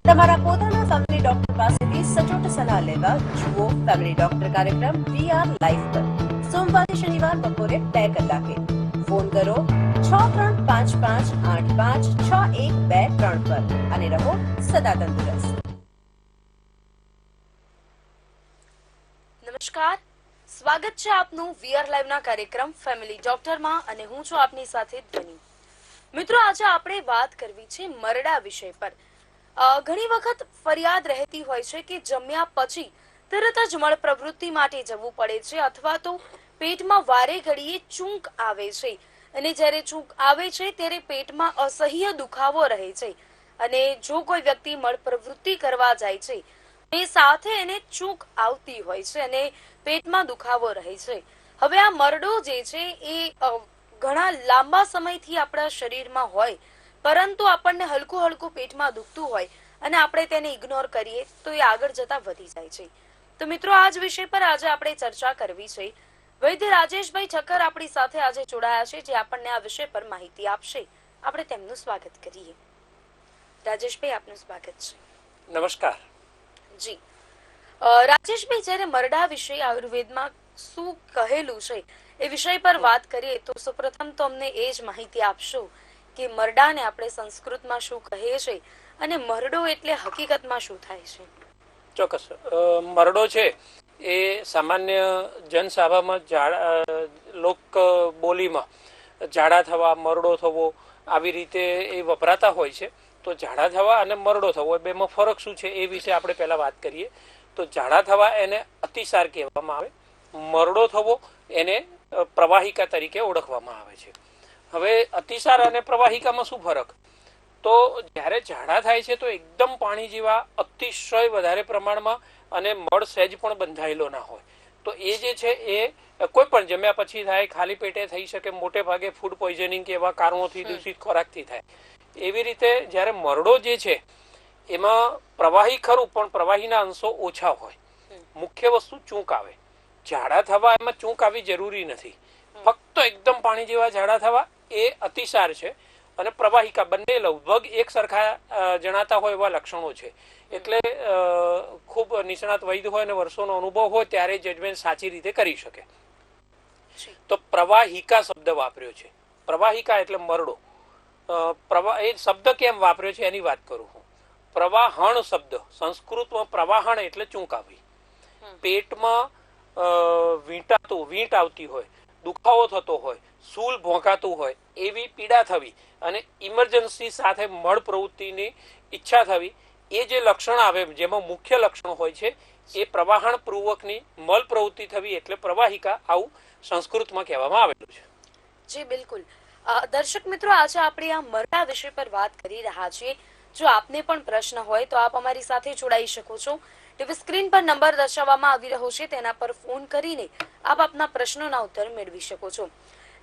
તમારા પોતાના family doctor પાસેથી સચોટ સલાહ લેવા જુઓ ફેમિલી ડોક્ટર કાર્યક્રમ VR લાઈવ પર સોમવારથી શનિવાર બપોરે 2 કલાકે. ફોન કરો 6355856123 પર અને રહો સદા તંદુરસ્ત. નમસ્કાર, સ્વાગત છે આપનું VR લાઈવ ના કાર્યક્રમ ફેમિલી ડોક્ટરમાં અને હું છું આપની સાથે ધ્વની. મિત્રો, આજે આપણે વાત કરવી છે મરડા વિષય પર. ઘણી વખત ફરિયાદ રહેતી હોય છે કે જમ્યા પછી તરત જ મળ પ્રવૃત્તિ માટે જવું પડે છે અથવા તો પેટમાં વારે ઘડીએ ચૂંક આવે છે અને જ્યારે ચૂંક આવે છે ત્યારે પેટમાં અસહ્ય દુખાવો રહે છે અને જો કોઈ વ્યક્તિ મળ પ્રવૃત્તિ કરવા જાય છે એ સાથે એને ચૂંક આવતી હોય છે અને પેટમાં દુખાવો રહે છે. હવે આ મરડો જે છે એ ઘણા લાંબા સમયથી આપણા શરીરમાં હોય પરંતુ આપણને હલકું હલકું પેટમાં દુખતું હોય અને આપણે તેને ઇગ્નોર કરીએ તો એ આગળ જતા વધી જાય છે. તો મિત્રો, આ જ વિષય પર આજે આપણે ચર્ચા કરવી છે. વૈદ્ય રાજેશભાઈ ઠક્કર આપણી સાથે આજે જોડાયા છે, જે આપણને આ વિષય પર માહિતી આપશે. આપણે તેમનું સ્વાગત કરીએ. રાજેશભાઈ, આપનું સ્વાગત છે. નમસ્કાર જી. રાજેશભાઈ, જ્યારે મરડા વિશે આયુર્વેદમાં શું કહેલું છે એ વિષય પર વાત કરીએ તો સૌપ્રથમ તો અમને એ જ માહિતી આપશો કે મરડાને આપણે સંસ્કૃતમાં શું કહીએ છીએ અને મરડો એટલે હકીકતમાં શું થાય છે? ચોક્કસ. મરડો છે એ સામાન્ય જનસભામાં લોક બોલીમાં ઝાડા થવા, મરડો થવો આવી રીતે એ વપરાતા હોય છે. તો ઝાડા થવા અને મરડો થવો બેમાં ફરક શું છે એ વિશે આપણે પહેલા વાત કરીએ. તો ઝાડા થવા એને અતિસાર કહેવામાં આવે, મરડો થવો એને પ્રવાહિકા તરીકે ઓળખવામાં આવે છે. હવે અતિસાર અને પ્રવાહિકામાં શું ફરક? તો જ્યારે ઝાડા થાય છે તો એકદમ પાણી જેવા અતિશય વધારે પ્રમાણમાં અને મળ સહેજ પણ બંધાયેલો ના હોય. તો એ જે છે એ કોઈ પણ જમ્યા પછી થાય, ખાલી પેટે થઈ શકે, મોટે ભાગે ફૂડ પોઈઝનિંગ કે એવા કારણોથી દૂષિત ખોરાકથી થાય. એવી રીતે જ્યારે મરડો જે છે એમાં પ્રવાહી ખરું પણ પ્રવાહીના અંશો ઓછા હોય. મુખ્ય વસ્તુ ચૂંક આવે. ઝાડા થવા એમાં ચૂંક આવી જરૂરી નથી. ફક્ત એકદમ પાણી જેવા ઝાડા થવા એ અતિસાર છે અને પ્રવાહિકા બંને લગભગ એક સરખા જણાતા હોય એવા લક્ષણો છે. એટલે ખૂબ નિષ્ણાત વૈદ્ય હોય અને વર્ષોનો અનુભવ હોય ત્યારે જજમેન્ટ સાચી રીતે કરી શકે. તો પ્રવાહિકા શબ્દ વાપર્યો છે. પ્રવાહિકા એટલે મરડો. એ શબ્દ કેમ વાપર્યો છે એની વાત કરું હું. પ્રવાહણ શબ્દ સંસ્કૃતમાં પ્રવાહણ એટલે ચૂંકાવી. પેટમાં વીંટ આવતી હોય, દુખાવો થતો હોય, સૂલ ભોંકાતું હોય એવી પીડા થવી અને ઇમરજન્સી સાથે મળ પ્રવૃત્તિની ઈચ્છા થવી, એ જે લક્ષણ આવે જેમાં મુખ્ય લક્ષણ હોય છે એ પ્રવાહણ પૂર્વકની મળ પ્રવૃત્તિ થવી એટલે પ્રવાહિકા, આવું સંસ્કૃતમાં કહેવામાં આવેલું છે. જી બિલકુલ. દર્શક મિત્રો, આજે આપણે આ મરડા વિષય પર વાત કરી રહ્યા છીએ. જો આપને પણ પ્રશ્ન હોય તો આપ અમારી સાથે જોડાઈ શકો છો. ટીવી સ્ક્રીન પર નંબર દર્શાવવામાં આવી રહ્યો છે, તેના પર ફોન કરીને આપ આપના પ્રશ્નોના ઉત્તર મેળવી શકો છો.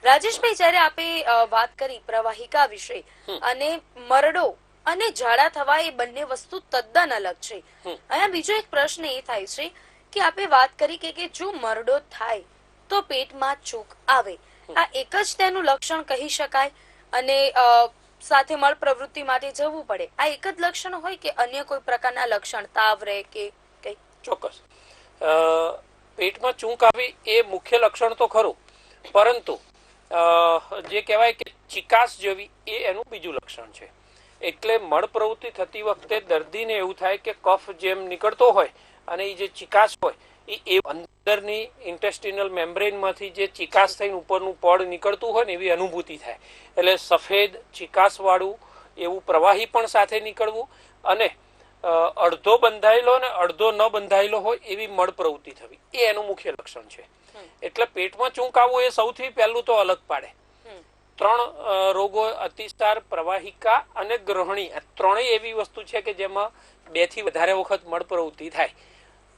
રાજેશભાઈ, જ્યારે આપે વાત કરી પ્રવાહિકા વિશે અને મરડો અને ઝાડા થવા એ બંને વસ્તુ તદ્દન અલગ છે. અહીંયા બીજો એક પ્રશ્ન એ થાય છે કે આપે વાત કરી કે જો મરડો થાય તો પેટમાં ચૂક આવે, આ એક જ તેનું લક્ષણ કહી શકાય અને સાથે મળ પ્રવૃત્તિ માટે જવું પડે, આ એક જ લક્ષણ હોય કે અન્ય કોઈ પ્રકારના લક્ષણ, તાવ રહે કે કઈ? ચોક્કસ. પેટમાં ચૂંક આવી એ મુખ્ય લક્ષણ તો ખરું, પરંતુ જે કહેવાય કે ચિકાસ જેવી એ એનું બીજું લક્ષણ છે. એટલે મળ પ્રવૃત્તિ થતી વખતે દર્દીને એવું થાય કે કફ જેમ નીકળતો હોય અને એ જે ચિકાસ હોય એ અંદરની ઇન્ટેસ્ટિનલ મેમ્બ્રેનમાંથી જે ચિકાસ થઈને ઉપરનું પડ નીકળતું હોય ને એવી અનુભૂતિ થાય. એટલે સફેદ ચિકાસવાળું એવું પ્રવાહી પણ સાથે નીકળવું અને અડધો બંધાયેલો ને અડધો ન બંધાયેલો હોય એવી મળ પ્રવૃત્તિ થવી, એ એનું મુખ્ય લક્ષણ છે. એટલે પેટમાં ચૂંક આવવું એ સૌથી પહેલું તો અલગ પાડે. 3 રોગો અતિસાર, પ્રવાહિકા અને ગ્રહણી, આ ત્રણેય એવી વસ્તુ છે કે જેમાં 2 થી વધારે વખત મળ પ્રવૃત્તિ થાય.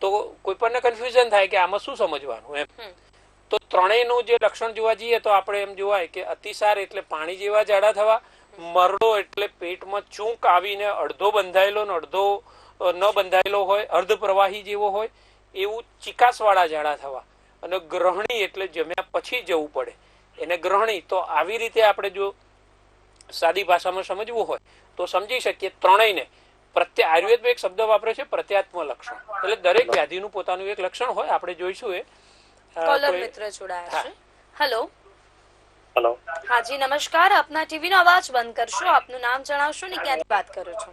તો કોઈ પણ કન્ફ્યુઝન થાય કે આમાં શું સમજવાનું એમ. તો ત્રણેયનું જે લક્ષણ જોવા જઈએ તો આપણે એમ જોવાય કે અતિસાર એટલે પાણી જેવા ઝાડા થવા, મરડો એટલે પેટમાં ચૂંક આવીને અડધો બંધાયેલો ને અડધો ન બંધાયેલો હોય, અર્ધ પ્રવાહી જેવો હોય એવું ચિકાસવાળા ઝાડા થવા, અને ગ્રહણી એટલે જમ્યા પછી જવું પડે એને ગ્રહણી. તો આવી રીતે આપણે જો સાદી ભાષામાં સમજવું હોય તો સમજી શકીએ ત્રણેયને આયુર્વેદમાં એક શબ્દ વાપરે છે પ્રત્યાત્મ લક્ષણ, એટલે દરેક વ્યાધિનું પોતાનું એક લક્ષણ હોય. આપણે જોઈશું એ. કોલર મિત્ર જોડાયા છે. હેલો. હેલો. હાજી નમસ્કાર. આપના ટીવી નો અવાજ બંધ કરશો. આપનું નામ જણાવશો ને ક્યાંથી વાત કરો છો?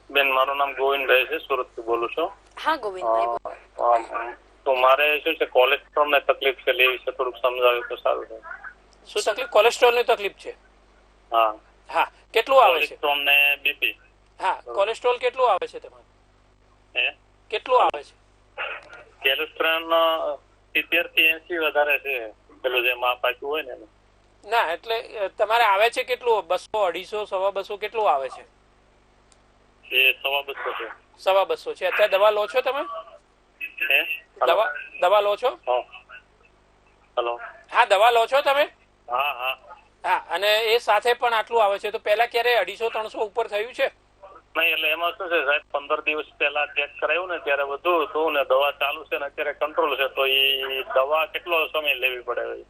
બેન, મારું નામ ગોવિંદભાઈ છે, સુરત થી બોલું છું. હા ગોવિંદભાઈ. તો મારે શું છે, કોલેસ્ટ્રોલ ની તકલીફ છે, એ વિશે થોડુંક સમજાવ્યું તો સારું છે. શું તકલીફ? કોલેસ્ટ્રોલ ની તકલીફ છે? હા હા. કેટલું આવે છે? કોલેસ્ટ્રોલ ને બીપી. હા, કોલેસ્ટ્રોલ કેટલું આવે છે તમારું? કેટલું આવે છે? કોલેસ્ટ્રોલ 70 થી 80 વધારે છે, પેલું જે માપ આપ્યું હોય ને. ના, એટલે તમારે આવે છે કેટલું? 200, 250, 250 કેટલું આવે છે? એ 250 છે. 250 છે. અત્યારે દવા લો છો તમે? દવા લો છો? હેલો. હા, દવા લો છો તમે? હા હા હા. અને એ સાથે પણ આટલું આવે છે, તો પેલા ક્યારે 250-300 ઉપર થયું છે? નહીં, એટલે એમાં શું છે સાહેબ, 15 દિવસ પહેલા ચેક કરાયું ને ત્યારે વધુ હતું ને દવા ચાલુ છે ને અત્યારે કંટ્રોલ છે. તો એ દવા કેટલો સમય લેવી પડે?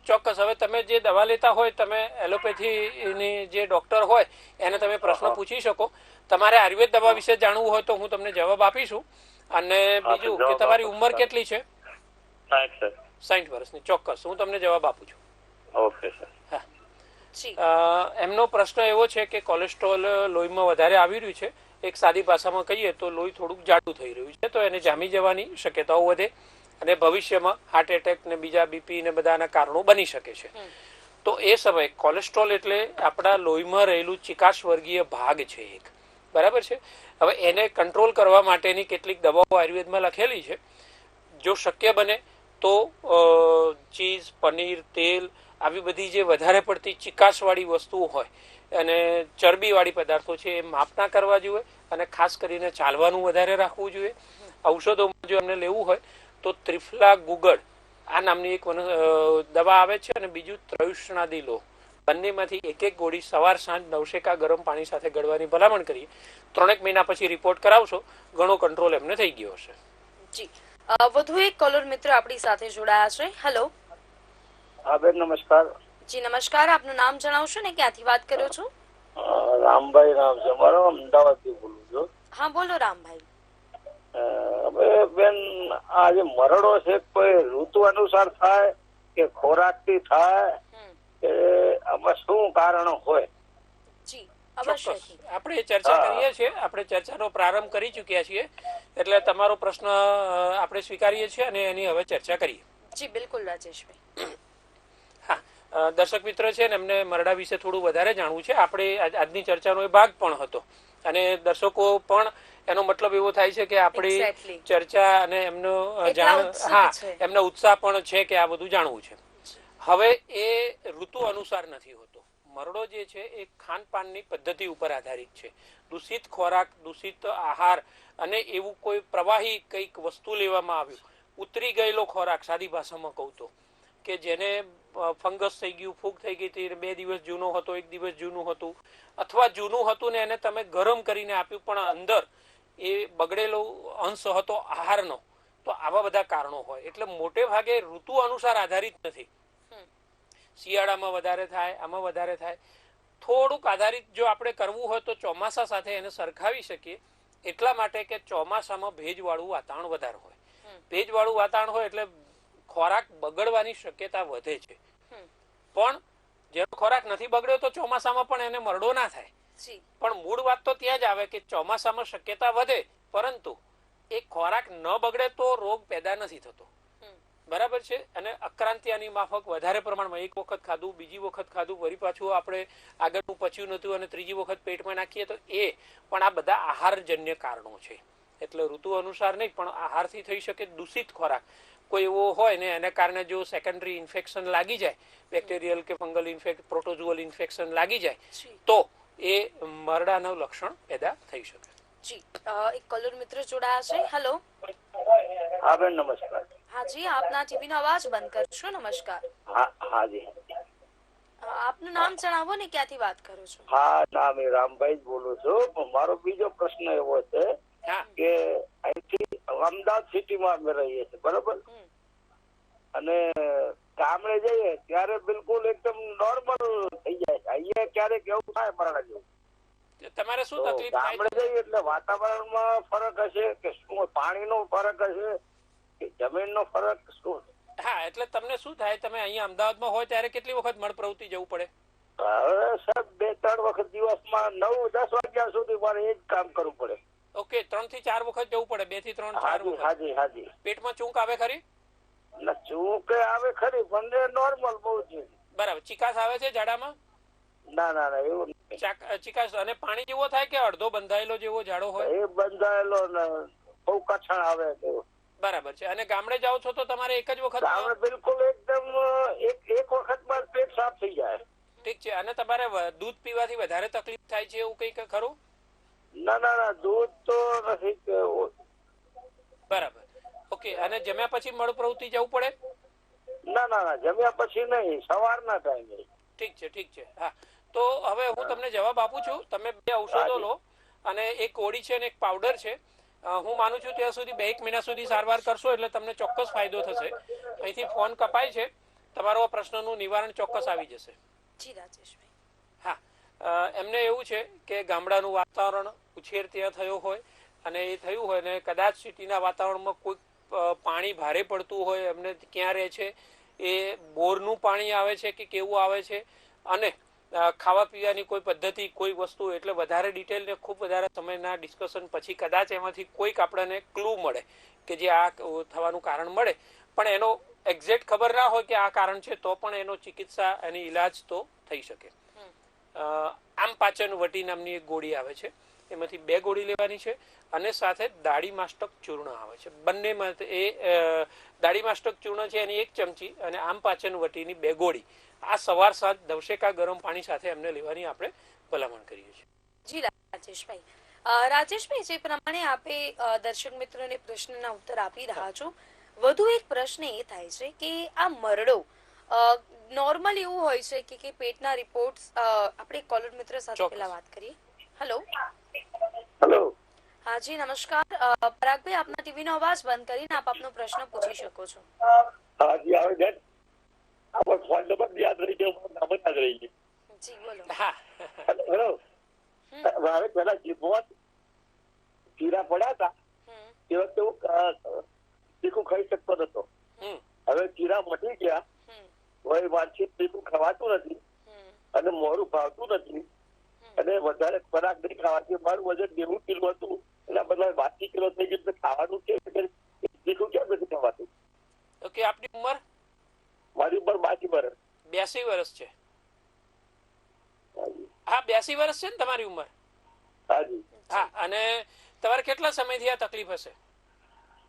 ચોક્કસ. હવે તમે જે દવા લેતા હોય, તમે એલોપેથીની જે ડોક્ટર હોય એને તમે પ્રશ્ન પૂછી શકો. તમારે આયુર્વેદ દવા વિશે જાણવું હોય તો હું તમને જવાબ આપીશું. અને બીજું કે તમારી ઉંમર કેટલી છે? 60 વર્ષની. ચોક્કસ, હું તમને જવાબ આપું છું. Okay sir. એમનો પ્રશ્ન એવો છે કે કોલેસ્ટ્રોલ લોહીમાં વધારે આવી રહ્યું છે. એક સાદી ભાષામાં કહીએ તો લોહી થોડુંક જાડું થઈ રહ્યું છે, તો એને જામી જવાની શક્યતાઓ વધે અને ભવિષ્યમાં હાર્ટ એટેક ને બીજા બીપી ને બધાના કારણો બની શકે છે. તો એ સમયે કોલેસ્ટ્રોલ એટલે આપણા લોહીમાં રહેલું ચિકાશ વર્ગીય ભાગ છે એક, બરાબર છે. હવે એને કંટ્રોલ કરવા માટેની કેટલીક દવાઓ આયુર્વેદમાં લખેલી છે. જો શક્ય બને તો ચીઝ, પનીર, તેલ, આવી બધી જે વધારે પડતી ચિકાશવાળી વસ્તુઓ હોય અને ચરબીવાળી પદાર્થો છે એ માફ ના કરવા જોઈએ. અને ખાસ કરીને ચાલવાનું વધારે રાખવું જોઈએ. ઔષધોમાં જો એમને લેવું હોય તો ત્રિફલા ગુગળ આ નામની એક દવા આવે છે, અને બીજું ત્રયુષ્ણાદી લોહ, બંનેમાંથી એક ગોળી સવાર સાંજ નવશેકા ગરમ પાણી સાથે ગળવાની ભલામણ કરીએ. 3 મહિના પછી રિપોર્ટ કરાવશો, ઘણો કંટ્રોલ એમને થઈ ગયો હશે. જી. વધુ એક કોલર મિત્ર આપણી સાથે જોડાયા છે. હેલો. હા બેન, નમસ્કાર. જી નમસ્કાર. આપનું નામ જણાવશો ને ક્યાંથી વાત કરો છો? રામભાઈ નામ છે મારો, અમદાવાદ થી બોલું છું. હા બોલો રામભાઈ. હવે બેન, આ જે મરડો છે કોઈ ઋતુ અનુસાર થાય કે ખોરાક થી થાય કે આમાં શું કારણ હોય? જી આપણે ચર્ચા કરીએ છીએ, આપણે ચર્ચાનો પ્રારંભ કરી ચુક્યા છીએ, એટલે તમારો પ્રશ્ન આપણે સ્વીકારીએ છીએ અને એની હવે ચર્ચા કરીએ. જી બિલકુલ રાજેશભાઈ. હા, દર્શક મિત્ર છે ને એમને મરડા વિશે થોડું વધારે જાણવું છે. આપણે આજની ચર્ચાનો એ ભાગ પણ હતો અને દર્શકો પણ એનો મતલબ એવો થાય છે કે આપણી ચર્ચા અને એમનો ઉત્સાહ પણ છે કે આ બધું જાણવું છે. હવે એ ઋતુ અનુસાર નથી હોતો. મરડો જે છે એ ખાનપાનની પદ્ધતિ ઉપર આધારિત છે. દૂષિત ખોરાક, દૂષિત આહાર અને એવું કોઈ પ્રવાહી કંઈક વસ્તુ લેવામાં આવ્યું, ઉતરી ગયેલો ખોરાક, સાદી ભાષામાં કહું તો, કે જેને ફંગસ થઈ ગયું, ફૂગ થઈ ગઈ હતી, 2 દિવસ જૂનો હતો, 1 દિવસ જૂનું હતું, અથવા જૂનું હતું ને એને તમે ગરમ કરીને આપ્યું પણ અંદર એ બગડેલો અંશ હતો આહારનો, તો આવા બધા કારણો હોય. એટલે મોટે ભાગે ઋતુ અનુસાર આધારિત નથી. શિયાળામાં વધારે થાય, આમાં વધારે થાય. થોડુંક આધારિત જો આપણે કરવું હોય તો ચોમાસા સાથે એને સરખાવી શકીએ, એટલા માટે કે ચોમાસામાં ભેજવાળું વાતાવરણ વધારે હોય. ભેજવાળું વાતાવરણ હોય એટલે ખોરાક બગડવાની શક્યતા વધે છે. પણ જેનો ખોરાક નથી બગડ્યો તો ચોમાસામાં પણ એને મરડો ના થાય. પણ મૂળ વાત તો ત્યાં જ આવે કે ચોમાસામાં શક્યતા વધે, પરંતુ એ ખોરાક ન બગડે તો રોગ પેદા નથી થતો. બરાબર છે. અને અક્રાંતિયાની માફક વધારે પ્રમાણમાં એક વખત ખાધું, બીજી વખત ખાધું, વળી પાછું આપણે આગળનું પચ્યું નતું અને ત્રીજી વખત પેટમાં નાખીએ તો એ પણ આ બધા આહારજન્ય કારણો છે. એટલે ઋતુ અનુસાર નહીં પણ આહારથી થઈ શકે. દૂષિત ખોરાક કોઈ એવો હોય ને એને કારણે જો સેકન્ડરી ઇન્ફેક્શન લાગી જાય, બેક્ટેરિયલ કે ફંગલ પ્રોટોઝુઅલ ઇન્ફેક્શન લાગી જાય તો એ મરડાનું લક્ષણ પેદા થઈ શકે. જી. એક કોલર મિત્ર જોડાયા છે. હેલો. હા બેન, નમસ્કાર. હાજી, આપના ટીવી નો અવાજ બંધ કરશો. નમસ્કાર. હાજી. આપનું નામ જણાવો ને ક્યાંથી વાત કરો છો? હા, નામ રામભાઈ બોલું છું. મારો બીજો પ્રશ્ન એવો છે કે અહીંથી અમદાવાદ સિટીમાં અમે રહીએ છીએ, બરોબર, અને ગામડે જઈએ ત્યારે બિલકુલ એકદમ નોર્મલ થઈ જાય છે. અહીંયા ક્યારેક એવું થાય મરડા જેવું. તમારે શું તકલીફ થાય ગામડે જઈએ એટલે વાતાવરણમાં ફરક હશે કે શું, પાણીનો ફરક હશે કે જમીનનો ફરક શું? હા, એટલે તમને શું થાય, તમે અહીંયા અમદાવાદમાં હોય ત્યારે કેટલી વખત મળ પ્રવૃત્તિ જવું પડે? હવે સાહેબ 2-3 વખત દિવસમાં 9-10 વાગ્યા સુધી મારે એ જ કામ કરવું પડે. ઓકે, 3 થી 4 વખત જવું પડે, 2 થી 3 4 વખત. હાજી હાજી. પેટમાં ચૂંક આવે ખરી? ના, ચૂંક આવે ખરી પણ નોર્મલ બહુ છે. બરાબર. ચિકાસ આવે છે ઝાડામાં? ના ના ના, એવું ચિકાસ અને પાણી જેવો થાય કે અડધો બંધાયેલો જેવો ઝાડો હોય? એ બંધાયેલો ને બહુ કઠણ આવે છે. બરાબર છે. અને ગામડે જાઓ છો તો તમારે એક જ વખત? ગામડે બિલકુલ એકદમ એક વખતમાં પેટ સાફ થઈ જાય. ઠીક છે. અને તમારે દૂધ પીવાથી વધારે તકલીફ થાય છે એવું કઈ ખરું? ના ના ના, દૂધ તો નથી. બરાબર. ઓકે. અને જમ્યા પછી મળ પ્રવૃત્તિ જવું પડે? ના ના ના, જમ્યા પછી નહીં, સવારના ટાઈમે. ઠીક છે, ઠીક છે. હા, તો હવે હું તમને જવાબ આપું છું. તમે 2 ઔષધો લો અને એક ગોળી છે અને એક પાવડર છે. હું માનું છું ત્યાં સુધી 2-1 મહિના સુધી સારવાર કરશો એટલે તમને ચોક્કસ ફાયદો થશે. અહીંથી ફોન કપાય છે, તમારો આ પ્રશ્નનું નિવારણ ચોક્કસ આવી જશે. જી રાજેશભાઈ. હા, એમને એવું છે કે ગામડાનું વાતાવરણ, ઉછેર ત્યાં થયો હોય અને એ થયું હોય ને કદાચ સિટીના વાતાવરણમાં કોઈ પાણી ભારે પડતું હોય, એમને ક્યાં રહે છે, એ બોરનું પાણી આવે છે કે કેવું આવે છે, અને ખાવા પીવાની કોઈ પદ્ધતિ, કોઈ વસ્તુ, એટલે વધારે ડિટેલ ને ખૂબ વધારે સમયના ડિસ્કશન પછી કદાચ એમાંથી કોઈક આપણને ક્લુ મળે કે જે આ થવાનું કારણ મળે. પણ એનો એક્ઝેક્ટ ખબર ના હોય કે આ કારણ છે તો પણ એનો ચિકિત્સા, એની ઈલાજ તો થઈ શકે. આમ પાચન વટી નામની એક ગોળી આવે છે, એમાંથી 2 ગોળી લેવાની છે અને સાથે દાડી માસ્ટક ચૂર્ણ આવે છે. બંનેમાં એ દાડી માસ્ટક ચૂર્ણ છે એની 1 ચમચી અને આમ પાચન વટીની 2 ગોળી આ સવાર સાંજ દવશેકા ગરમ પાણી સાથે એમને લેવાની આપણે ભલામણ કરીએ છીએ. જી રાજેશભાઈ. રાજેશભાઈ, જે પ્રમાણે આપે દર્શક મિત્રોને પ્રશ્નના ઉત્તર આપી રહ્યા છો, વધુ એક પ્રશ્ન એ થાય છે કે આ મરડો નોર્મલ એવું હોય છે કે પેટના રિપોર્ટ્સ, આપણે કોલર મિત્ર સાથે પહેલા વાત કરીએ. હેલો. હેલો. હા જી, નમસ્કાર. પરાગભાઈ, આપના ટીવીનો અવાજ બંધ કરીને આપ આપનો પ્રશ્ન પૂછી શકો છો. હાજી, આવે છે. આપણો ફોન નંબર યાદ રહી ગયો, નામ યાદ રહી ગયું. જી બોલો. હા, હેલો. મારે પેલા જીભમાં ચીરા પડ્યા હતા એ વખતે હું તીખું ખાઈ શકતો નતો. હવે ચીરા મટી ગયા, હવે મારથી તીખું ખવાતું નથી અને મોરું ભાવતું નથી અને વધારે ખોરાક નહીં ખાવાથી મારું વજન 90 કિલો હતું એટલે બધા 82 કિલો થઈ ગયું. ખાવાનું છે તીખું કેમ નથી ખવાતું? ઓકે. આપની ઉંમર? મારી ઉંમર 82 વર્ષ. 82 વર્ષ છે. હા, 82 વર્ષ છે ને તમારી ઉંમર? હાજી. હા, અને તમારે કેટલા સમયથી આ તકલીફ હશે?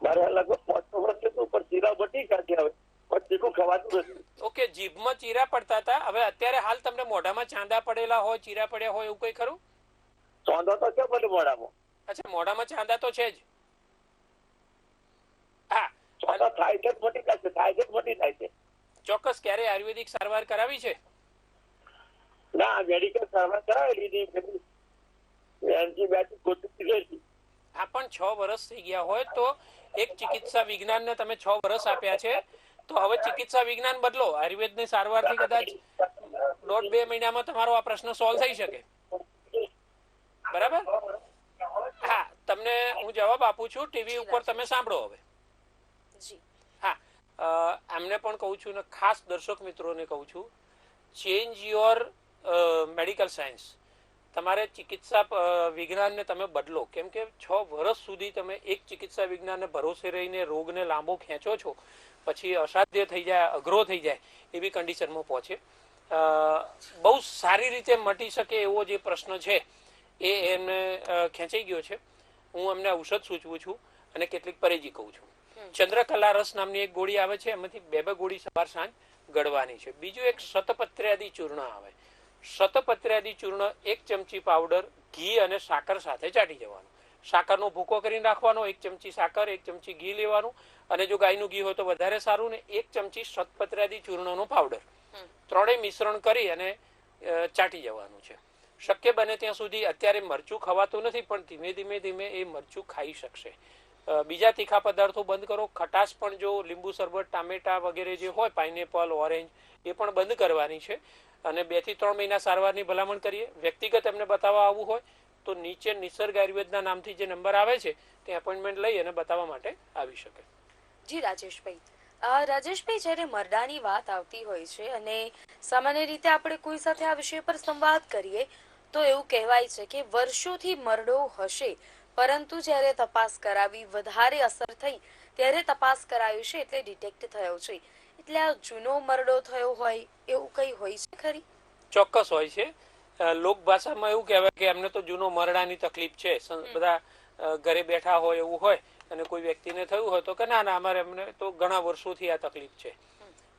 મારે લગભગ 5 વર્ષ થયું પણ ચીરા મટી ગયા છે હવે, પણ તીખું ખવાતું નથી. ઓકે. જીભમાં ચીરા પડતા હતા, હવે અત્યારે હાલ તમને મોઢામાં ચાંદા પડેલા હોય, ચીરા પડ્યા હોય એવું કઈ ખરું? ચાંદો તો છે બધું મોઢામાં. અચ્છા, મોઢામાં ચાંદા તો છે જ. હા, ચાંદા થાય છે મટી જાય છે, થાય છે મટી જાય છે. ચોક્કસ. ક્યારે આયુર્વેદિક સારવાર કરાવી છે? ના, મેડિકલ સારવાર કરાવેલી હતી, એન્ટીબાયોટિક ગોતી ગઈ. હા, પણ 6 વર્ષ થઈ ગયા હોય તો એક ચિકિત્સા વિજ્ઞાનને તમે 6 વર્ષ આપ્યા છે તો હવે ચિકિત્સા વિજ્ઞાન બદલો. આયુર્વેદની સારવારથી કદાચ 1.5-2 મહિનામાં તમારો આ પ્રશ્ન સોલ્વ થઈ શકે. બરાબર? હા, તમને હું જવાબ આપું છું. ટીવી ઉપર તમે સાંભળો હવે. હા, એમને પણ કહું છું ને ખાસ દર્શક મિત્રોને કહું છું, ચેન્જ યોર મેડિકલ સાયન્સ. તમારે ચિકિત્સા વિજ્ઞાનને તમે બદલો. કેમ કે 6 વર્ષ સુધી તમે એક ચિકિત્સા વિજ્ઞાનને ભરોસે રહીને રોગને લાંબો ખેંચો છો, પછી અસાધ્ય થઈ જાય, અઘરો થઈ જાય એવી કન્ડિશનમાં પહોંચે. બહુ સારી રીતે મટી શકે એવો જે પ્રશ્ન છે એ એમને ખેંચાઈ ગયો છે. હું એમને ઔષધ સૂચવું છું અને કેટલીક પરેજી કહું છું. ચંદ્રકલા રસ નામની એક ગોળી આવે છે, એમાંથી 2 ગોળી સવાર સાંજ ગળવાની છે. બીજું એક શતપત્ર્યાદી ચૂર્ણ આવે. શતપત્ર્યાદી ચૂર્ણ 1 ચમચી પાવડર, ઘી અને સાકર સાથે ચાટી જવાનું. સાકરનો ભૂકો કરીને રાખવાનો, 1 ચમચી સાકર, 1 ચમચી ઘી લેવાનું, અને જો ગાયનું ઘી હોય તો વધારે સારું, ને 1 ચમચી શતપત્ર્યાદી ચૂર્ણનો પાવડર, ત્રણેય મિશ્રણ કરી અને ચાટી જવાનું છે. શક્ય બને ત્યાં સુધી, અત્યારે મરચું ખવાતું નથી પણ ધીમે ધીમે એ મરચું ખાઈ શકશે. બીજા તીખા પદાર્થો બંધ કરો. ખટાશ પણ જો લીંબુ શરબત, ટામેટા વગેરે જે હોય, પાઇનેપલ, ઓરેન્જ, એ પણ બંધ કરવાની છે. અને 2 થી 3 મહિના સારવારની ભલામણ કરીએ. વ્યક્તિગત એમને બતાવવા આવવું હોય તો નીચે નિસર્ગ આયુર્વેદના નામથી જે નંબર આવે છે તે એપોઇન્ટમેન્ટ લઈ અને બતાવવા માટે આવી શકે. જી રાજેશભાઈ, રાજેશભાઈ, જ્યારે મરડાની વાત આવતી હોય છે અને સામાન્ય રીતે આપણે કોઈ સાથે આ વિષય પર સંવાદ કરીએ તો એવું કહેવાય છે કે વર્ષોથી મરડો હશે, પરંતુ જ્યારે તપાસ કરાવી, વધારે અસર થઈ ત્યારે તપાસ કરાયું છે એટલે ડિટેક્ટ થયો છે. એટલે આ જૂનો મરડો થયો હોય એવું કઈ હોય છે ખરી? ચોક્કસ હોય છે. લોક ભાષામાં એવું કહેવાય કે એમને તો જૂનો મરડાની તકલીફ છે. બધા ઘરે બેઠા હોય એવું હોય અને કોઈ વ્યક્તિને થયું હોય તો કે ના અમારે એમને તો ઘણા વર્ષોથી આ તકલીફ છે.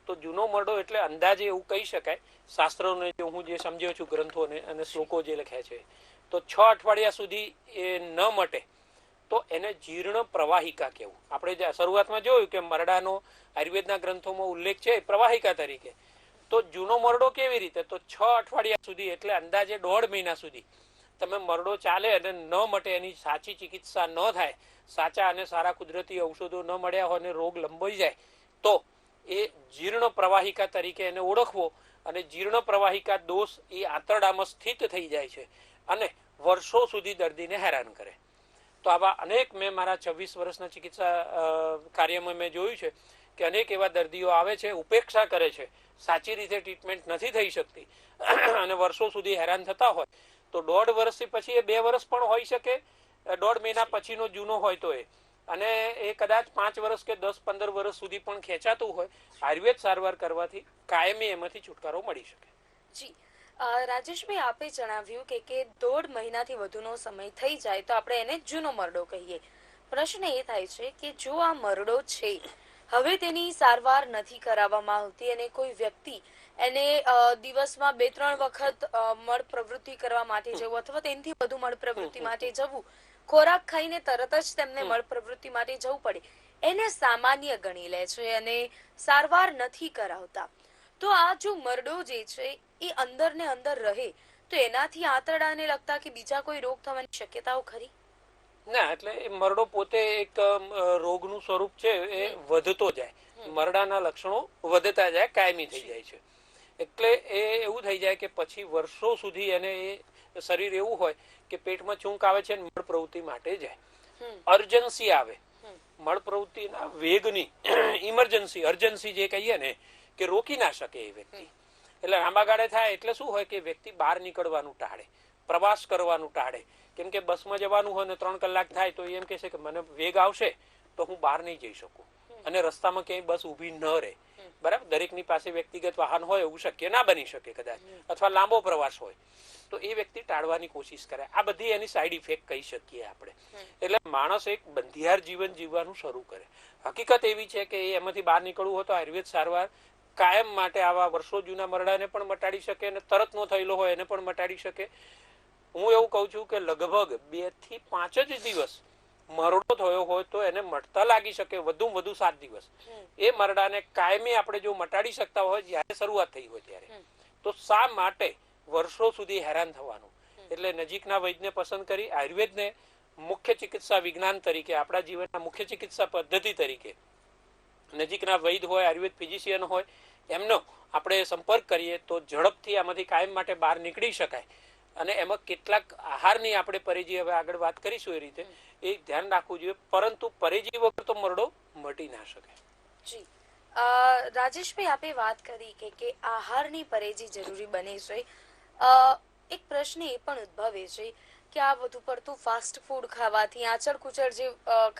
તો જૂનો મરડો એટલે અંદાજે એવું કહી શકાય, શાસ્ત્રોને હું જે સમજ્યો છું, ગ્રંથોને અને શ્લોકો જે લખ્યા છે, તો 6 અઠવાડિયા સુધી એ ન મટે તો એને જીર્ણ પ્રવાહિકા કહેવું. આપણે શરૂઆતમાં જોયું કે મરડાનો આયુર્વેદના ગ્રંથોમાં ઉલ્લેખ છે પ્રવાહિકા તરીકે. તો જૂનો મરડો કેવી રીતે? તો 6 અઠવાડિયા સુધી એટલે અંદાજે 1.5 મહિના સુધી તમે મરડો ચાલે અને ન મટે, એની સાચી ચિકિત્સા ન થાય, સાચા અને સારા કુદરતી ઔષધો ન મળ્યા હોય અને રોગ લંબાઈ જાય તો એ જીર્ણ પ્રવાહિકા તરીકે એને ઓળખવો. અને જીર્ણ પ્રવાહિકા દોષ એ આંતરડામાં સ્થિત થઈ જાય છે અને વર્ષો સુધી દર્દીને હેરાન કરે. તો આવા અનેક મેં મારા 26 વર્ષના ચિકિત્સા કાર્યમાં મેં જોયું છે કે અનેક એવા દર્દીઓ આવે છે, ઉપેક્ષા કરે છે, સાચી રીતે ટ્રીટમેન્ટ નથી થઈ શકતી અને વર્ષો સુધી હેરાન થતા હોય. તો 1.5 વર્ષથી પછી એ 2 વર્ષ પણ હોઈ શકે, 1.5 મહિના પછીનો જૂનો હોય તો અને એ કદાચ 5 વર્ષ કે 10-15 વર્ષ સુધી પણ ખેંચાતું હોય. આયુર્વેદ સારવાર કરવાથી કાયમી એમાંથી છુટકારો મળી શકે. જી રાજેશભાઈ, આપે જણાવ્યું કે 1.5 મહિનાથી વધુનો સમય થઈ જાય તો આપણે એને જૂનો મરડો કહીએ. પ્રશ્ન એ થાય છે કે જો આ મરડો છે, હવે તેની સારવાર નથી કરાવવામાં આવતી અને કોઈ વ્યક્તિ એને દિવસમાં 2-3 વખત મળ પ્રવૃત્તિ કરવા માટે જવું અથવા તેનાથી વધુ મળ પ્રવૃત્તિ માટે જવું, ખોરાક ખાઈને તરત જ તેમને મળ પ્રવૃત્તિ માટે જવું પડે, એને સામાન્ય ગણી લે છે અને સારવાર નથી કરાવતા, તો આ જો મરડો જે છે એ અંદર ને અંદર રહે તો એનાથી આંતરડાને લગતા કે બીજા કોઈ રોગ થવાની શક્યતાઓ ખરી? ના, એટલે એ મરડો પોતે એક રોગનું સ્વરૂપ છે, એ વધતો જાય. મરડાના લક્ષણો વધતા જાય, કાયમી થઈ જાય છે. એટલે એ એવું થઈ જાય કે પછી વર્ષો સુધી એને એ શરીર એવું હોય કે પેટમાં ચૂંક આવે છે અને મળ પ્રવૃત્તિ માટે જાય. અર્જન્સી આવે, મળ પ્રવૃત્તિના વેગની ઇમરજન્સી, અર્જન્સી જે કહીએ ને કે રોકી ના શકે એ વ્યક્તિ. એટલે લાંબા ગાળે થાય એટલે શું હોય કે વ્યક્તિ બહાર નીકળવાનું ટાળે, પ્રવાસ કરવાનું ટાળે. કેમ કે બસમાં જવાનું હોય ને 3 કલાક થાય તો એમ કહેશે કે મને વેગ આવશે તો હું બહાર નહીં જઈ શકું અને રસ્તામાં ક્યાંય બસ ઊભી ન રહે. બરાબર, દરેકની પાસે વ્યક્તિગત વાહન હોય એવું શક્ય ના બની શકે કદાચ, અથવા લાંબો પ્રવાસ હોય તો એ વ્યક્તિ ટાળવાની કોશિશ કરે. આ બધી એની સાઈડ ઇફેક્ટ કહી શકીએ આપણે. એટલે માણસ એક બંધિયાર જીવન જીવવાનું શરૂ કરે. હકીકત એવી છે કે એમાંથી બહાર નીકળવું હોય તો આયુર્વેદ સારવાર કાયમ માટે આવા વર્ષો જૂના મરડાને પણ મટાડી શકે અને તરત નો થયેલો હોય એને પણ મટાડી શકે. હું એવું કઉ છું કે લગભગ 2 થી 5 જ દિવસ મરડો થયો હોય તો એને મટતા લાગી શકે, વધુમાં વધુ 7 દિવસ. એ મરડાને કાયમી આપણે જો મટાડી શકતા હોય જયારે શરૂઆત થઈ હોય ત્યારે, તો શા માટે વર્ષો સુધી હેરાન થવાનું? એટલે નજીકના વૈદ્યને પસંદ કરી આયુર્વેદને મુખ્ય ચિકિત્સા વિજ્ઞાન તરીકે, આપણા જીવનના મુખ્ય ચિકિત્સા પદ્ધતિ તરીકે નજીકના વૈદ્ય હોય, આયુર્વેદ ફિઝિશિયન હોય, એમનો આપણે સંપર્ક કરીએ તો ઝડપથી આમાંથી કાયમ માટે બહાર નીકળી શકાય. અને એમાં કેટલાક આહારની આપણે પરેજી હવે આગળ વાત કરીશું એ રીતે એ ધ્યાન રાખવું જોઈએ, પરંતુ પરેજી વગર તો મરડો મટી ના શકે. જી રાજેશભાઈ, આપે વાત કરી કે આહારની પરેજી જરૂરી બને છે. એક પ્રશ્ન એ પણ ઉદ્ભવે છે કે આ વધુ પડતું ફાસ્ટ ફૂડ ખાવાથી આચળ કુચળ જે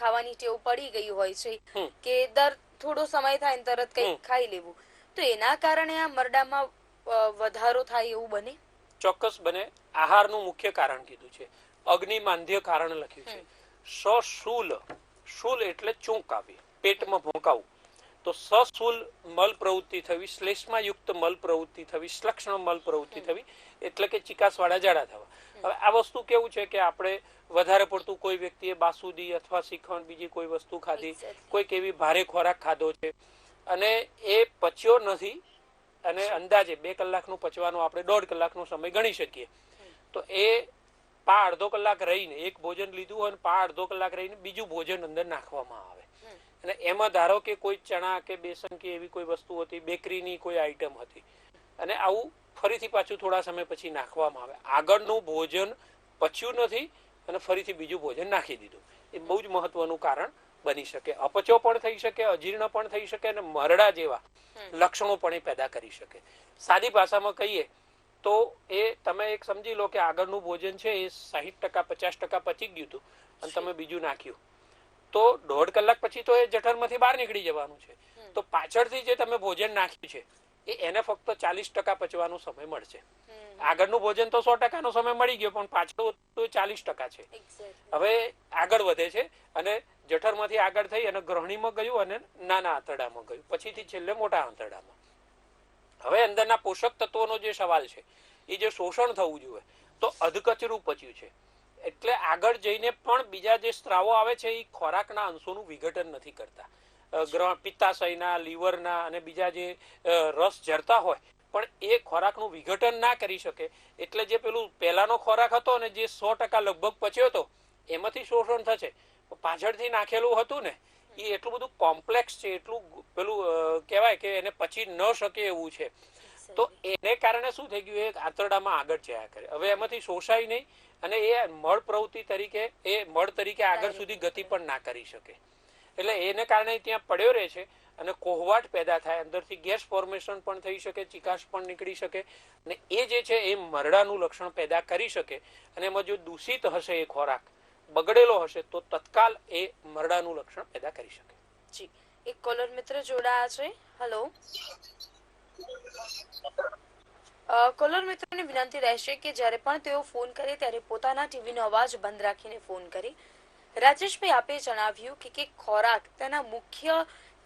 ખાવાની ટેવ પડી ગઈ હોય છે કે દર થોડો સમય થાય ને તરત કંઈક ખાઈ લેવું, તો એના કારણે આ મરડામાં વધારો થાય એવું બને? ચોક્કસ બને. આહારનું મુખ્ય કારણ કીધું છે, અગ્નિમાંદ્ય કારણ લખ્યું છે. સશૂલ, શૂલ એટલે ચૂંક આવી, પેટમાં ભોંકાવું. તો સશૂલ મલ પ્રવૃત્તિ થવી, શ્લેષ્મા યુક્ત મલ પ્રવૃત્તિ થવી, શ્લક્ષણ મલ પ્રવૃત્તિ થવી એટલે કે ચિકાસવાળા ઝાડા થવા. હવે આ વસ્તુ કેવું છે કે આપણે વધારે પડતું કોઈ વ્યક્તિએ બાસુદી અથવા શ્રીખંડ બીજી કોઈ વસ્તુ ખાધી, કોઈક એવી ભારે ખોરાક ખાધો છે અને એ પચ્યો નથી અને અંદાજે 2 કલાકનું પચવાનો આપણે 1.5 કલાકનો સમય ગણી શકીએ, તો એ પા અડધો કલાક રહીને એક ભોજન લીધું હોય પા અડધો કલાક રહીને બીજું ભોજન અંદર નાખવામાં આવે અને એમાં ધારો કે કોઈ ચણા કે બેસન કે એવી કોઈ વસ્તુ હતી, બેકરીની કોઈ આઈટમ હતી અને આવું ફરીથી પાછું થોડા સમય પછી નાખવામાં આવે. આગળનું ભોજન પચ્યું નથી અને ફરીથી બીજું ભોજન નાખી દીધું. એ બહુ જ મહત્વનું કારણ બની શકે. અપચો પણ થઈ શકે, અજીર્ણ પણ થઈ શકે અને મરડા જેવા લક્ષણો પણ એ પેદા કરી શકે. સાદી ભાષામાં કહીએ તો એ તમે એક સમજી લો કે આગળનું ભોજન છે એ 60% 50% પચી ગયું હતું અને તમે બીજું નાખ્યું તો 1.5 કલાક પછી તો એ જઠરમાંથી બહાર નીકળી જવાનું છે. તો પાછળથી જે તમે ભોજન નાખ્યું છે એને ફક્ત 40% પચવાનો સમય મળશે. આગળનું ભોજન તો 100% નો સમય મળી ગયો પણ પાછળ તો 40% છે. હવે આગળ વધે છે અને જઠરમાંથી આગળ થઈ અને ગ્રહણીમાં ગયું અને નાના આંતરડામાં ગયું, પછીથી છેલ્લે મોટા આંતરડામાં. હવે અંદરના પોષક તત્વોનો જે સવાલ છે એ જે શોષણ થવું જોઈએ તો અધકચરું પચ્યું છે એટલે આગળ જઈને પણ બીજા જે સ્ત્રાવો આવે છે એ ખોરાકના અંશોનું વિઘટન નથી કરતા. પિત્તાશયના, લીવરના અને બીજા જે રસ ઝરતા હોય પણ એ ખોરાકનું વિઘટન ના કરી શકે એટલે જે પેલું પહેલાનો ખોરાક હતો ને જે 100% લગભગ પચ્યો હતો એમાંથી શોષણ થશે. પાછળથી નાખેલું હતું ને એ એટલું બધું કોમ્પ્લેક્સ છે, એટલું પેલું કહેવાય કે એને પચી ન શકે એવું છે. તો એને કારણે શું થઈ ગયું, એ આંતરડામાં આગળ જયા કરે. હવે એમાંથી શોષાય નહીં અને એ મળ પ્રવૃત્તિ તરીકે એ મળ તરીકે આગળ સુધી ગતિ પણ ના કરી શકે. એટલે એને કારણે ત્યાં પડ્યો રહે છે અને કોહવાટ પેદા થાય, અંદરથી ગેસ ફોર્મેશન પણ થઈ શકે, ચિકાશ પણ નીકળી શકે અને એ જે છે એ મરડાનું લક્ષણ પેદા કરી શકે. અને એમાં જો દૂષિત હશે એ ખોરાક, બગડેલો હશે તો તત્કાલ એ મરડાનું લક્ષણ પેદા કરી શકે. જી, એક કોલર મિત્ર જોડાયા છે. હેલો. કોલર મિત્રોને વિનંતી રહેશે કે જ્યારે પણ તેઓ ફોન કરે ત્યારે પોતાના ટીવીનો અવાજ બંધ રાખીને ફોન કરે. રાજેશભાઈ, આપે જણાવ્યું કે ખોરાક તેના મુખ્ય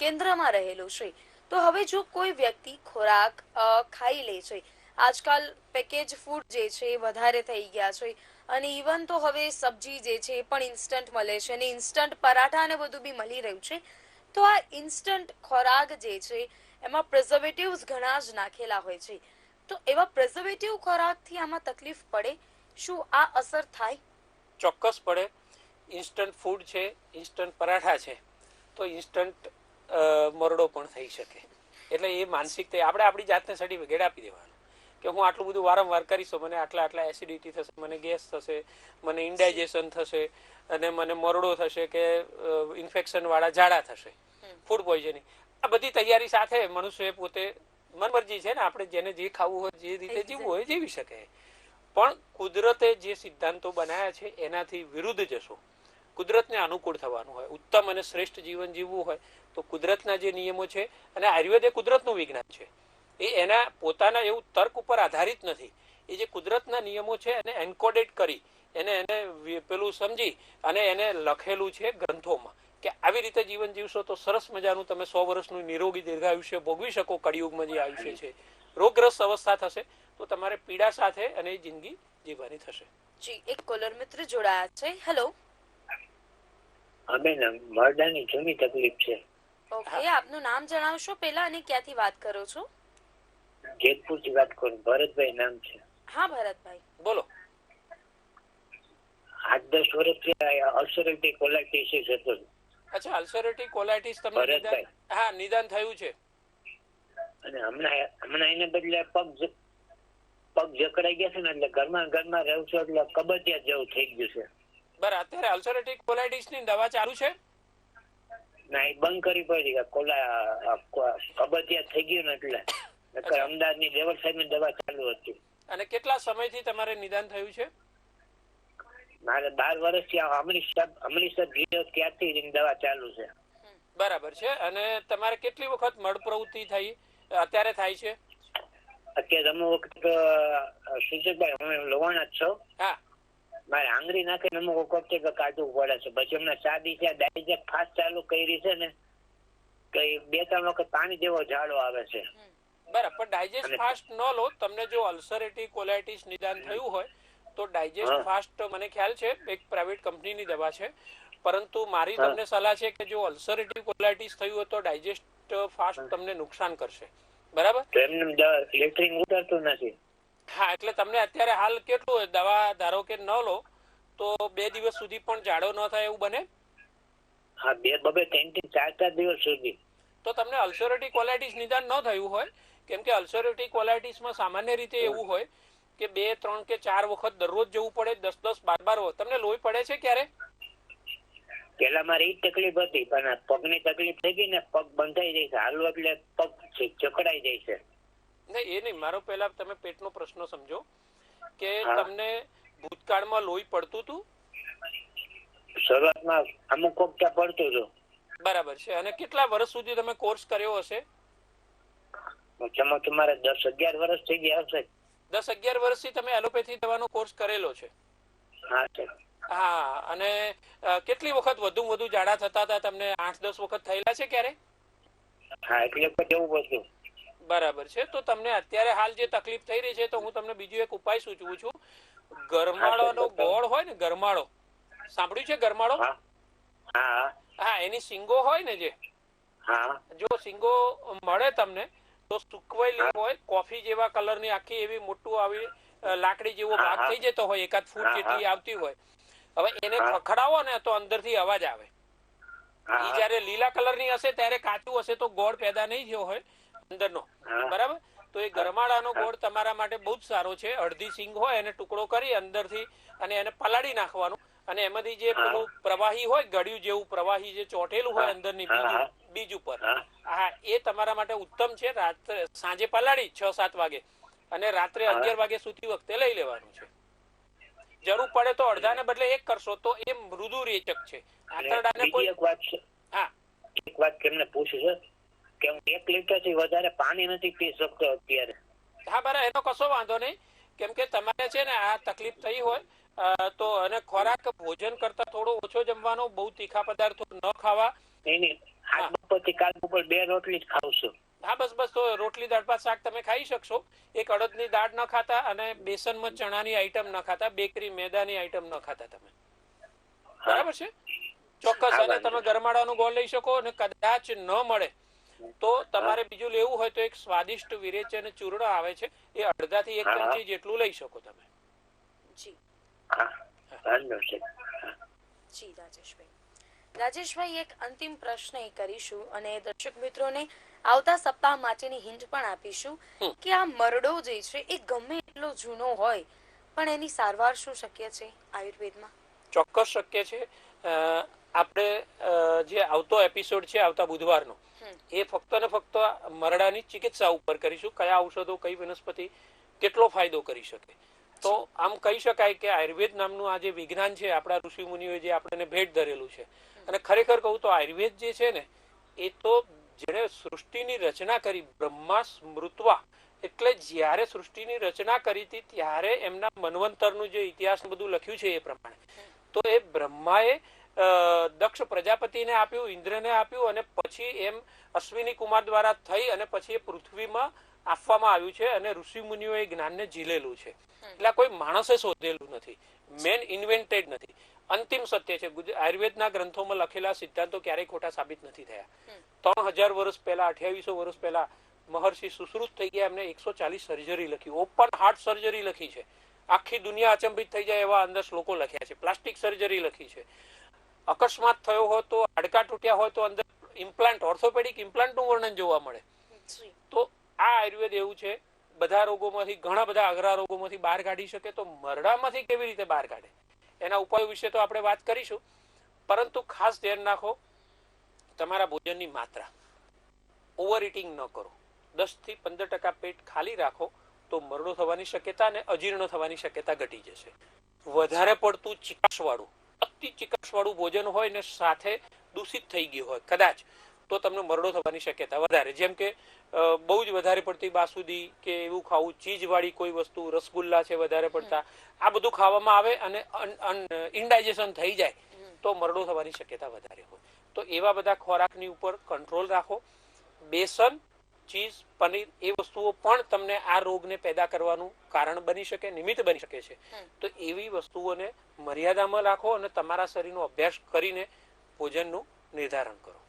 કેન્દ્રમાં રહેલો છે. તો હવે જો કોઈ વ્યક્તિ ખોરાક ખાઈ લે છે, આજકાલ પેકેજ ફૂડ જે છે એ વધારે થઈ ગયા છે અને ઇવન તો હવે સબ્જી જે છે એ પણ ઇન્સ્ટન્ટ મળે છે અને ઇન્સ્ટન્ટ પરાઠા ને બધું બી મળી રહ્યું છે. તો આ ઇન્સ્ટન્ટ ખોરાક જે છે એમાં પ્રિઝર્વેટિવ્સ ઘણા જ નાખેલા હોય છે. તો એવા પ્રિઝર્વેટિવ ખોરાકથી આમાં તકલીફ પડે? શું આ અસર થાય? ચોક્કસ પડે. ઇન્સ્ટન્ટ ફૂડ છે, ઇન્સ્ટન્ટ પરાઠા છે તો ઇન્સ્ટન્ટ મરડો પણ થઈ શકે. એટલે એ માનસિકતા આપણે આપણી જાતને સર્ટિફિકેટ આપી દેવાનું કે હું આટલું બધું વારંવાર કરીશ તો મને આટલા એસિડિટી થશે, મને ગેસ થશે, મને ઇન્ડાઇજેશન થશે અને મને મરડો થશે કે ઇન્ફેક્શન વાળા ઝાડા થશે, ફૂડ પોઈઝનિંગ. આ બધી તૈયારી સાથે મનુષ્ય પોતે મનમરજી છે ને, આપણે જેને જે ખાવું હોય, જે રીતે જીવવું હોય જીવી શકે. પણ કુદરતે જે સિદ્ધાંતો બનાવ્યા છે એનાથી વિરુદ્ધ જશો, કુદરતને અનુકૂળ થવાનું હોય, ઉત્તમ અને શ્રેષ્ઠ જીવન જીવવું હોય તો કુદરતના જે નિયમો છે, અને આયુર્વેદ એ કુદરતનું વિજ્ઞાન છે, એ એના પોતાના એવું તર્ક ઉપર આધારિત નથી. એ જે કુદરતના નિયમો છે એને એન્કોડેડ કરી એને પેલું સમજી અને એને લખેલું છે ગ્રંથોમાં કે આવી રીતે જીવન જીવશો તો સરસ મજાનું તમે 100 વર્ષનું નિરોગી દીર્ઘાયુષ્ય ભોગવી શકો. કળિયુગમાં જે આયુષ્ય છે, રોગગ્રસ્ત અવસ્થા થશે તો તમારે પીડા સાથે અને જિંદગી જીવવાની થશે. જી, એક કોલર મિત્ર જોડાયા છે. હેલો. બેન, મરડાની જૂની તકલીફ છે. ઓકે, આપનું નામ જણાવશો પહેલા અને ક્યાંથી વાત કરો છો? જેતપુરથી વાત કરું. ભરતભાઈ નામ છે. હા ભરતભાઈ, બોલો. 8-10 વર્ષથી અલ્સરેટિવ કોલાઇટિસ હતો. અચ્છા, અલ્સરેટિવ કોલાઇટિસ તમને નિદાન થયું છે? અને હમણાં એને બદલે પગ જકડાઈ ગયા છે ને, એટલે ઘરમાં રહું છું એટલે કબજિયાત જેવું થઈ ગયું છે. બરાબર. અત્યારે અલ્સરેટિવ કોલાઇટિસ ની દવા ચાલુ છે? ના, એ બંધ કરી પડી. કબજિયાત થઈ ગયું ને એટલે અમદાવાદ ની લેવલ સાહેબ ની દવા ચાલુ હતી. અને કેટલા સમયથી તમારે નિદાન થયું છે? મારે 12 વર્ષથી અમૃતસર ગયો ત્યારથી દવા ચાલુ છે. બરાબર છે. અને તમારે કેટલી વખત મળ પ્રવૃત્તિ થઈ અત્યારે થાય છે? અત્યારે અમુક વખત સુજકભાઈ, હું લોવાણા જ છું. હા, મારે આંગળી નાખીને અમુક વખતે કાઢવું પડે છે. પછી હમણાં સાદી છે ડાયજેક્ટ ફાસ્ટ ચાલુ કરી છે ને, કે 2-3 વખત પાણી જેવો ઝાડો આવે છે. બરાબર. પણ ડાયજેસ્ટ ફાસ્ટ ન લો. તમને જો અલ્સરેટિવ કોલાઇટિસ નિદાન થયું હોય તો ડાયજેસ્ટ ફાસ્ટ મને ખ્યાલ છે એક પ્રાઇવેટ કંપનીની દવા છે, પરંતુ મારી તમને સલાહ છે કે જો અલ્સરેટિવ કોલાઇટિસ થયું હોય તો ડાયજેસ્ટ ફાસ્ટ તમને નુકસાન કરશે. બરાબર. તો એમને લેટરિન ઉતરતું નથી. હા, એટલે તમને અત્યારે હાલ કેટલું હોય, દવા ધારો કે ન લો તો 2 દિવસ સુધી પણ ઝાડો ન થાય એવું બને? હા, 2-3-4 દિવસ સુધી. તો તમને અલ્સરેટિવ કોલાઇટિસ નિદાન ન થયું હોય કેમ કે અલ્સરેટિવ કોલાઇટિસમાં સામાન્ય રીતે એવું હોય કે 2, 3 કે 4 વખત દરરોજ જવું પડે, 10, 12 વખત. તમને લોહી પડે છે ક્યારે? પેલા મારી ઈ તકલીફ હતી, પણ પગની તકલીફ થઈ ગઈ ને, પગ બંધાઈ જાય છે, હાલવું એટલે પગ જકડાઈ જાય છે. નહીં, એ નહીં. મારો પહેલા તમે પેટનો પ્રશ્ન સમજો કે તમને ભૂતકાળમાં લોહી પડતું હતું? શરૂઆતમાં અમુક વખતે પડતું હતું. બરાબર છે. અને કેટલા વર્ષ સુધી તમે કોર્સ કર્યો હશે? તમારે 10-11 વર્ષ થઈ ગયા હશે. 10-11 વર્ષથી તમે એલોપેથી દવાનો કોર્સ કરેલો છે? હા સર. હા. અને કેટલી વખત વધુ ઝાડા થતા હતા તમને? 8-10 વખત થયેલા છે ક્યારે? હા, એટલે પછી એવું બધું. બરાબર છે. તો તમને અત્યારે હાલ જે તકલીફ થઈ રહી છે, તો હું તમને બીજું એક ઉપાય સૂચવું છું. ગરમાળોનો ગોળ હોય ને, ગરમાળો સાંભળ્યું છે? ગરમાળો, હા, એની સિંગો હોય ને, જે જો સિંગો મળે તમને તો સુકવેલી હોય, કોફી જેવા કલરની આખી એવી મોટું આવી લાકડી જેવો ભાગ થઈ જતો હોય, 1 ફૂટ જેટલી આવતી હોય. હવે એને ખખડાવો ને તો અંદરથી અવાજ આવે. ઈ જયારે લીલા કલરની હશે ત્યારે કાચું હશે તો ગોળ પેદા નહીં થયો હોય અંદરનો, બરાબર? તો એ ગરમાળાનો ગોળ તમારા માટે બહુ જ સારો છે. અડધી સિંગ હોય એને ટુકડો કરી અંદરથી અને એને પલાળી નાખવાનું, અને એમાંથી જે પેલું પ્રવાહી હોય, ગળ્યું જેવું પ્રવાહી જે ચોટેલું હોય અંદરની બીજ ઉપર, હા, એ તમારા માટે ઉત્તમ છે. રાત્રે સાંજે પલાળી 6-7 વાગે અને રાત્રે 11 વાગે સુધી વખતે લઈ લેવાનું છે. જરૂર પડે તો અડધાને બદલે 1 કરશો તો એ મૃદુ રેચક છે. આંતરડાને કોઈ એક વાત કેમને પૂછું છે કે હું 1 લીટરથી વધારે પાણી નથી પી શકતો અત્યારે. હા, બરાબર. એનો કશો વાંધો નહીં, કેમ કે તમારે છે ને આ તકલીફ થઈ હોય તો અને ખોરાક ભોજન કરતા થોડો ઓછો જમવાનો, બહુ તીખા પદાર્થો ન ખાવા. આજ બપોરથી કાલ બપોર 2 રોટલી જ ખાઉં છું. હા, બસ તો રોટલી, દાળ ભાત, શાક તમે ખાઈ શકશો. એક અડદની દાળ ન ખાતા અને બેસનમાં ચણાની આઈટમ ન ખાતા, બેકરી મેદાની આઈટમ ન ખાતા તમે, બરાબર છે? ચોક્કસ. અને તમે ગરમાળાનો ગોળ લઈ શકો, અને કદાચ ન મળે તો તમારે બીજું લેવું હોય તો એક સ્વાદિષ્ટ વિરેચન ચૂર્ણ આવે છે, એ અડધાથી 1 ચમચી જેટલું લઈ શકો તમે. જી જી રાજેશભાઈ, એક અંતિમ પ્રશ્ન એ કરીશું અને દર્શક મિત્રોને આવતા સપ્તાહ માટેની હિન્ટ પણ આપીશું કે આ મરડો જે છે એ ગમે એટલો જૂનો હોય પણ એની સારવાર શું શક્ય છે આયુર્વેદમાં? ચોક્કસ શક્ય છે. આપણે જે આવતો એપિસોડ છે આવતા બુધવારનો, એ ફક્ત ને ફક્ત મરડાની ચિકિત્સા ઉપર કરીશું. કયા ઔષધો, કઈ વનસ્પતિ કેટલો ફાયદો કરી શકે. તો આમ કહી શકાય કે આયુર્વેદ નામનું આ જે વિજ્ઞાન છે, આપણા ઋષિ મુનિઓએ જે આપણને ભેટ ધરેલું છે, અને ખરેખર કહું તો આયુર્વેદ જે છે ને, એ તો જેણે સૃષ્ટિની રચના કરી, બ્રહ્મા સ્મૃત્વા, એટલે જ્યારે સૃષ્ટિની રચના કરી હતી ત્યારે એમના મન્વંતરનું જે ઇતિહાસ બધું લખ્યું છે એ પ્રમાણે, તો એ બ્રહ્માએ દક્ષ પ્રજાપતિને આપ્યું, ઇન્દ્રને આપ્યું, અને પછી એમ અશ્વિની કુમાર દ્વારા થઈ અને પછી એ પૃથ્વીમાં આપવામાં આવ્યું છે, અને ઋષિ મુનિઓ એ જ્ઞાનને ઝીલેલું છે. એટલે કોઈ માણસે શોધેલું નથી, મેન ઇન્વેન્ટેડ નથી. અંતિમ સત્ય છે. આયુર્વેદના ગ્રંથોમાં લખેલા સિદ્ધાંતો ક્યારેય ખોટા સાબિત નથી થયા. 3000 વર્ષ પહેલા, 2800 વર્ષ પહેલા મહર્ષિ સુશ્રુત થઈ ગયા, એમને 140 સર્જરી લખી, ઓપન હાર્ટ સર્જરી લખી છે. આખી દુનિયા અચંબિત થઈ જાય એવા અંદર શ્લોકો લખ્યા છે. પ્લાસ્ટિક સર્જરી લખી છે. અકસ્માત થયો હોય તો, હાડકા તૂટ્યા હોય તો અંદર ઇમ્પ્લાન્ટ, ઓર્થોપેડિક ઇમ્પ્લાન્ટનું વર્ણન જોવા મળે. તો આ આયુર્વેદ એવું છે, બધા રોગોમાંથી, ઘણા બધા અઘરા રોગોમાંથી બહાર કાઢી શકે. તો મરડામાંથી કેવી રીતે બહાર કાઢે એના ઉપાયો વિશે તો આપણે વાત કરીશું, પરંતુ ખાસ ધ્યાન રાખો તમારા ભોજનની માત્રા. ઓવર ઇટિંગ ન કરો. 10 થી 15% પેટ ખાલી રાખો તો મરડો થવાની શક્યતા અને અજીર્ણ થવાની શક્યતા ઘટી જશે. વધારે પડતું ચિકાસવાળું, અતિ ચિકાસવાળું ભોજન હોય ને સાથે દૂષિત થઈ ગયું હોય કદાચ, તો તમને મરડો થવાની શક્યતા વધારે. જેમ કે બહુ જ વધારે પડતી બાસુદી કે એવું ખાવું, ચીજવાળી કોઈ વસ્તુ, રસગુલ્લા છે વધારે પડતા, આ બધું ખાવામાં આવે અને ઇનડાઇજેશન થઈ જાય તો મરડો થવાની શક્યતા વધારે હોય. તો એવા બધા ખોરાકની ઉપર કંટ્રોલ રાખો. બેસન, ચીઝ, પનીર એ વસ્તુઓ પણ તમને આ રોગને પેદા કરવાનું કારણ બની શકે, નિમિત્ત બની શકે છે. તો એવી વસ્તુઓને મર્યાદામાં રાખો અને તમારા શરીરનો અભ્યાસ કરીને ભોજનનું નિર્ધારણ કરો.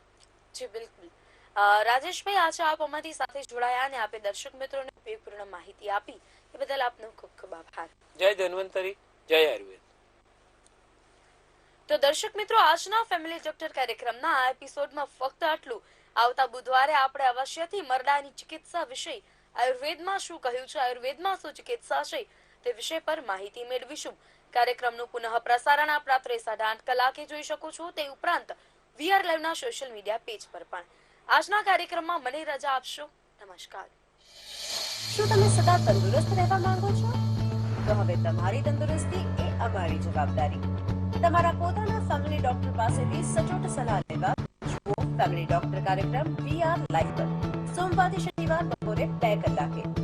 જી બિલકુલ. રાજેશભાઈ, આજે આપ અમારી સાથે જોડાયા અને આપે દર્શક મિત્રોને ઉપયોગપૂર્ણ માહિતી આપી એ બદલ આપનો ખૂબ ખૂબ આભાર. જય ધન્વંતરી, જય આયુર્વેદ. તો દર્શક મિત્રો, આજના ફેમિલી ડોક્ટર કાર્યક્રમના આ એપિસોડમાં ફક્ત આટલું. આવતા બુધવારે આપણે અવશ્યથી મરડાની ચિકિત્સા વિશે આયુર્વેદમાં શું કહ્યું છે, આયુર્વેદમાં શું ચિકિત્સા છે, તે વિષય પર માહિતી મેળવીશું. કાર્યક્રમનું પુનઃ પ્રસારણ આપ રાત્રે 8:30 કલાકે જોઈ શકો છો. તે ઉપરાંત વીઆર લાઈવના સોશિયલ મીડિયા પેજ પર પણ. આજના કાર્યક્રમમાં મને રજા આપશો. નમસ્કાર. શું તમે સદા તંદુરસ્ત રહેવા માંગો છો? તો હવે તમારી તંદુરસ્તી એ અમારી જવાબદારી. તમારા પોતાના ફેમિલી ડોક્ટર પાસેથી સચોટ સલાહ લેવા જુઓ ફેમિલી ડોક્ટર કાર્યક્રમ વીઆર લાઈવ પર સોમવારથી શનિવાર બપોરે 2 કલાકે.